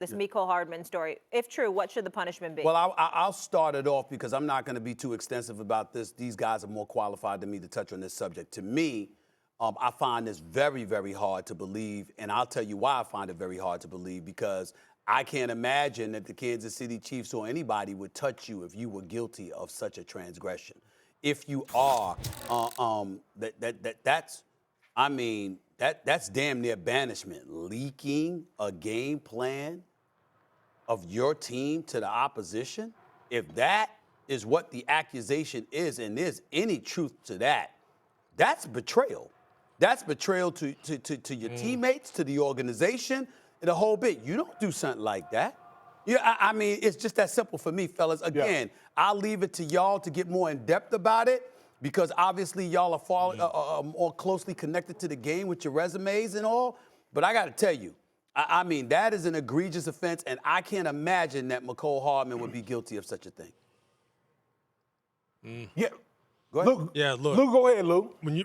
This Mecole Hardman story. If true, what should the punishment be? Well, I'll start it off because I'm not going to be too extensive about this. These guys are more qualified than me to touch on this subject. To me, I find this very, very hard to believe, and I'll tell you why I find it very hard to believe, because I can't imagine that the Kansas City Chiefs or anybody would touch you if you were guilty of such a transgression. If you are, that's damn near banishment. Leaking a game plan of your team to the opposition, if that is what the accusation is, and there's any truth to that, that's betrayal. That's betrayal to your teammates, to the organization, the whole bit. You don't do something like that. Yeah, I mean, it's just that simple for me, fellas. Again, I'll leave it to y'all to get more in depth about it, because obviously y'all are more closely connected to the game with your resumes and all. But I got to tell you, I mean, that is an egregious offense, and I can't imagine that Mecole Hardman would be guilty of such a thing. Yeah. Go ahead. Luke, Lou, go ahead, Lou. When you,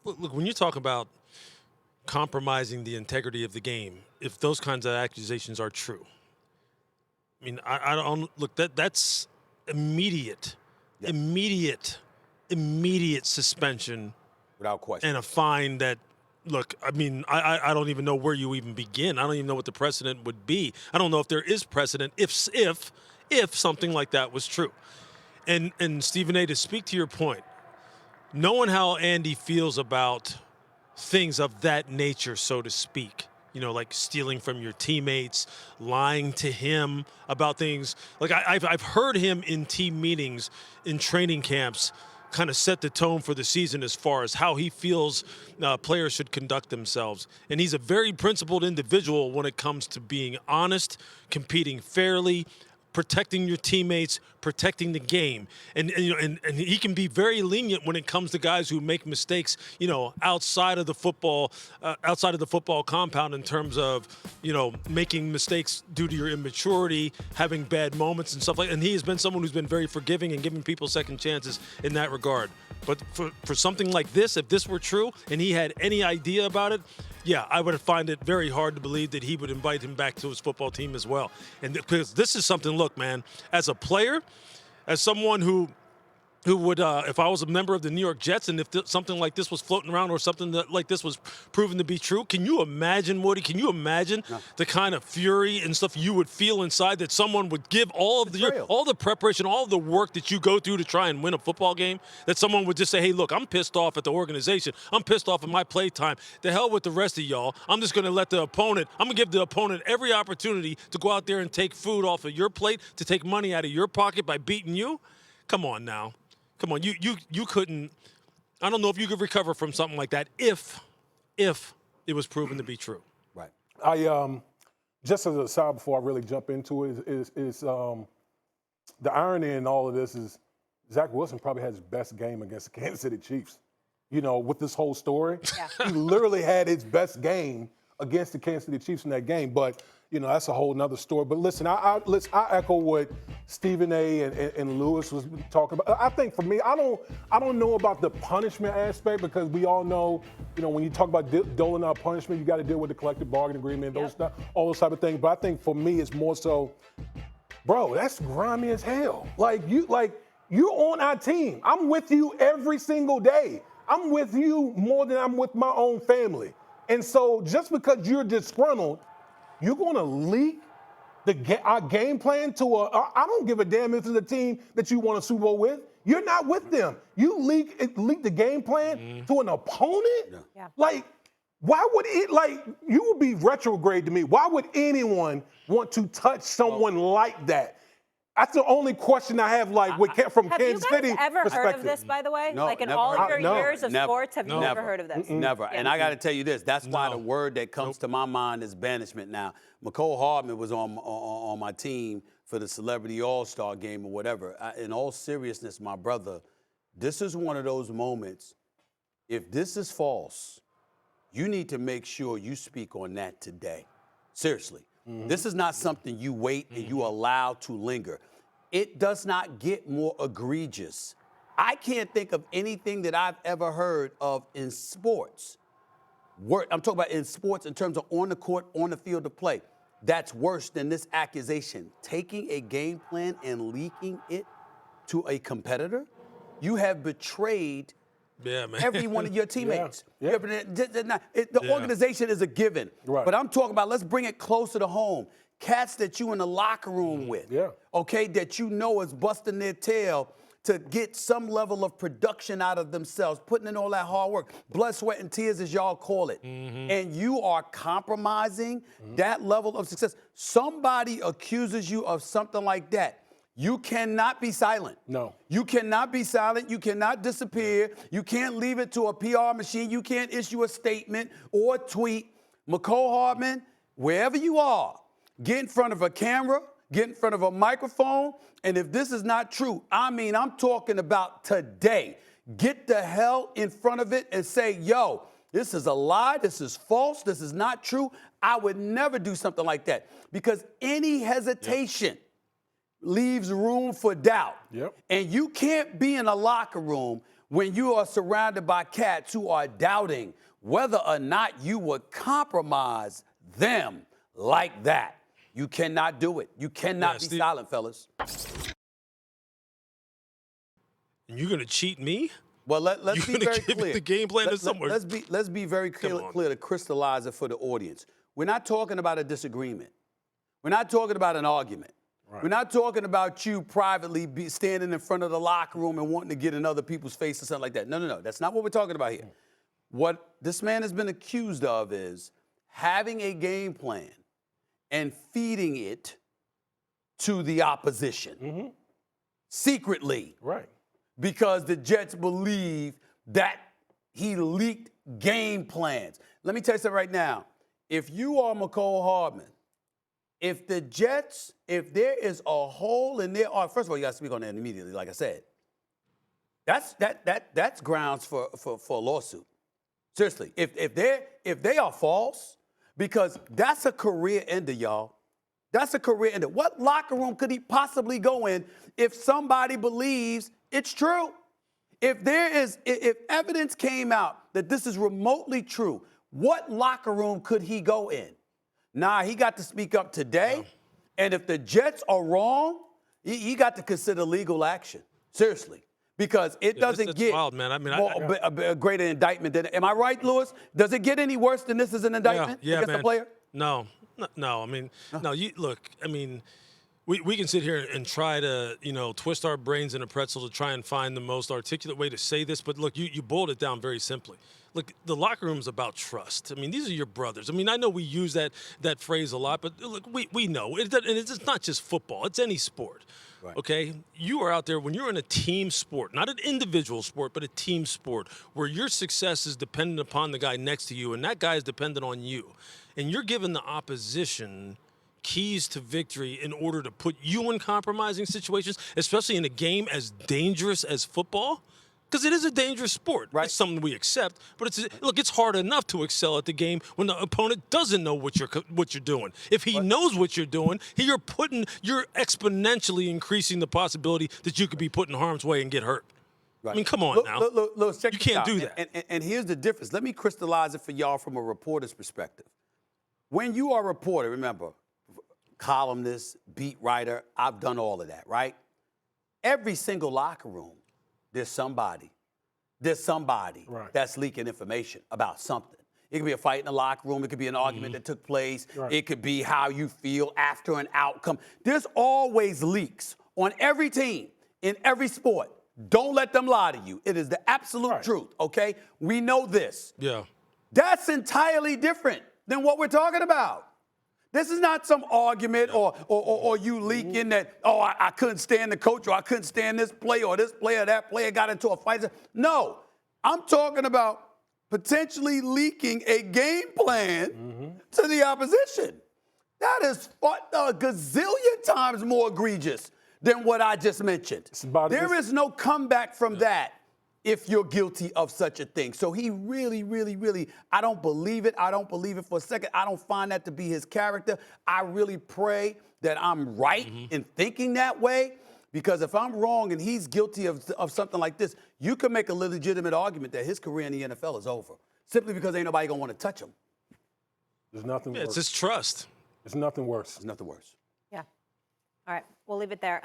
look, when you talk about compromising the integrity of the game, if those kinds of accusations are true, I mean, I don't look. That's immediate suspension, without question, and a fine that. Look, I mean, I don't even know where you even begin. I don't even know what the precedent would be. I don't know if there is precedent if something like that was true. And Stephen A., to speak to your point, knowing how Andy feels about things of that nature, so to speak, you know, like stealing from your teammates, lying to him about things. Like I've heard him in team meetings, in training camps, kind of set the tone for the season as far as how he feels players should conduct themselves. And he's a very principled individual when it comes to being honest, competing fairly, protecting your teammates, protecting the game. And he can be very lenient when it comes to guys who make mistakes, you know, outside of the football compound, in terms of, you know, making mistakes due to your immaturity, having bad moments and stuff like that. And he has been someone who's been very forgiving and giving people second chances in that regard. But for something like this, if this were true and he had any idea about it, yeah, I would find it very hard to believe that he would invite him back to his football team as well. And because this is something, look, man, as a player, as someone who would, if I was a member of the New York Jets and if something like this was floating around or something like this was proven to be true, can you imagine, Woody, can you imagine the kind of fury and stuff you would feel inside that someone would give all of all the preparation, all of the work that you go through to try and win a football game, that someone would just say, hey, look, I'm pissed off at the organization. I'm pissed off at my play time. The hell with the rest of y'all. I'm just going to let the opponent, I'm going to give the opponent every opportunity to go out there and take food off of your plate, to take money out of your pocket by beating you. Come on now. Come on, you couldn't. I don't know if you could recover from something like that if it was proven to be true. Right. I just as a aside before I really jump into it is the irony in all of this is Zach Wilson probably had his best game against the Kansas City Chiefs. You know, with this whole story, he literally had his best game against the Kansas City Chiefs in that game. But you know, that's a whole nother story. But listen, I echo what Stephen A. and Lewis was talking about. I think for me, I don't know about the punishment aspect, because we all know, you know, when you talk about doling out punishment, you got to deal with the collective bargaining agreement, all those type of things. But I think for me, it's more so, bro, that's grimy as hell. Like you're on our team. I'm with you every single day. I'm with you more than I'm with my own family. And so just because you're disgruntled, you're going to leak our game plan to I don't give a damn if it's a team that you want a Super Bowl with. You're not with them. You leak the game plan to an opponent? Yeah. Like, why would it, like, you would be retrograde to me. Why would anyone want to touch someone like that? That's the only question I have, like, from Kansas City perspective. Have you guys ever heard of this, by the way? No, like in never all of heard your of it. years of sports, have you never heard of this? Never. And I got to tell you this. That's why the word that comes to my mind is banishment. Now, Mecole Hardman was on my team for the Celebrity All-Star game or whatever. In all seriousness, my brother, this is one of those moments. If this is false, you need to make sure you speak on that today. Seriously. This is not something you wait and you allow to linger. It does not get more egregious. I can't think of anything that I've ever heard of in sports I'm talking about in sports in terms of on the court, on the field of play. That's worse than this accusation. Taking a game plan and leaking it to a competitor, you have betrayed every one of your teammates. Yeah. The organization is a given. Right. But I'm talking about, let's bring it closer to home. Cats that you in the locker room with, okay, that you know is busting their tail to get some level of production out of themselves, putting in all that hard work, blood, sweat, and tears, as y'all call it. And you are compromising that level of success. Somebody accuses you of something like that. You cannot be silent. No. You cannot be silent. You cannot disappear. You can't leave it to a PR machine. You can't issue a statement or a tweet. Mecole Hardman, wherever you are, get in front of a camera, get in front of a microphone, and if this is not true, I'm talking about today. Get the hell in front of it and say, yo, this is a lie, this is false, this is not true. I would never do something like that, because any hesitation leaves room for doubt. And you can't be in a locker room when you are surrounded by cats who are doubting whether or not you would compromise them like that. You cannot do it. You cannot be silent, fellas. And you're going to cheat me? Well, let's be very give clear. The game plan to somewhere. Let's be very clear to crystallize it for the audience. We're not talking about a disagreement. We're not talking about an argument. We're not talking about you privately standing in front of the locker room and wanting to get in other people's face or something like that. No. That's not what we're talking about here. What this man has been accused of is having a game plan and feeding it to the opposition secretly. Right. Because the Jets believe that he leaked game plans. Let me tell you something right now. If you are Mecole Hardman, if the Jets, if there is a hole in their art, first of all, you got to speak on that immediately, like I said. That's grounds for a lawsuit. Seriously, if they are false, because that's a career ender, y'all. That's a career ender. What locker room could he possibly go in if somebody believes it's true? If evidence came out that this is remotely true, what locker room could he go in? Nah, he got to speak up today. And if the Jets are wrong, he got to consider legal action. Seriously. Because it doesn't get wild, man. I mean, a greater indictment than. Am I right, Lewis? Does it get any worse than this as an indictment against a player? No. I mean, no. You look. I mean, we can sit here and try to twist our brains in a pretzel to try and find the most articulate way to say this. But look, you boiled it down very simply. Look, the locker room is about trust. I mean, these are your brothers. I mean, I know we use that phrase a lot, but look, we know. And it's not just football. It's any sport. Right. Okay? You are out there when you're in a team sport, not an individual sport, but a team sport, where your success is dependent upon the guy next to you, and that guy is dependent on you. And you're giving the opposition keys to victory in order to put you in compromising situations, especially in a game as dangerous as football. Because it is a dangerous sport. Right. It's something we accept. But it's hard enough to excel at the game when the opponent doesn't know what you're doing. If he knows what you're doing, you're exponentially increasing the possibility that you could be put in harm's way and get hurt. Right. I mean, come on now. Look, check you can't do that. And here's the difference. Let me crystallize it for y'all from a reporter's perspective. When you are a reporter, remember, columnist, beat writer, I've done all of that, right? Every single locker room, there's somebody that's leaking information about something. It could be a fight in the locker room. It could be an argument that took place. Right. It could be how you feel after an outcome. There's always leaks on every team, in every sport. Don't let them lie to you. It is the absolute truth, okay? We know this. Yeah. That's entirely different than what we're talking about. This is not some argument or you leaking that, I couldn't stand the coach, or I couldn't stand this player, or that player got into a fight. No, I'm talking about potentially leaking a game plan to the opposition. That is a gazillion times more egregious than what I just mentioned. There is no comeback from that if you're guilty of such a thing. So he really, I don't believe it. I don't believe it for a second. I don't find that to be his character. I really pray that I'm right in thinking that way, because if I'm wrong and he's guilty of something like this, you can make a legitimate argument that his career in the NFL is over. simply because ain't nobody gonna want to touch him. There's nothing Yeah, worse. it's his trust. There's nothing worse. There's nothing worse. Yeah. All right. We'll leave it there.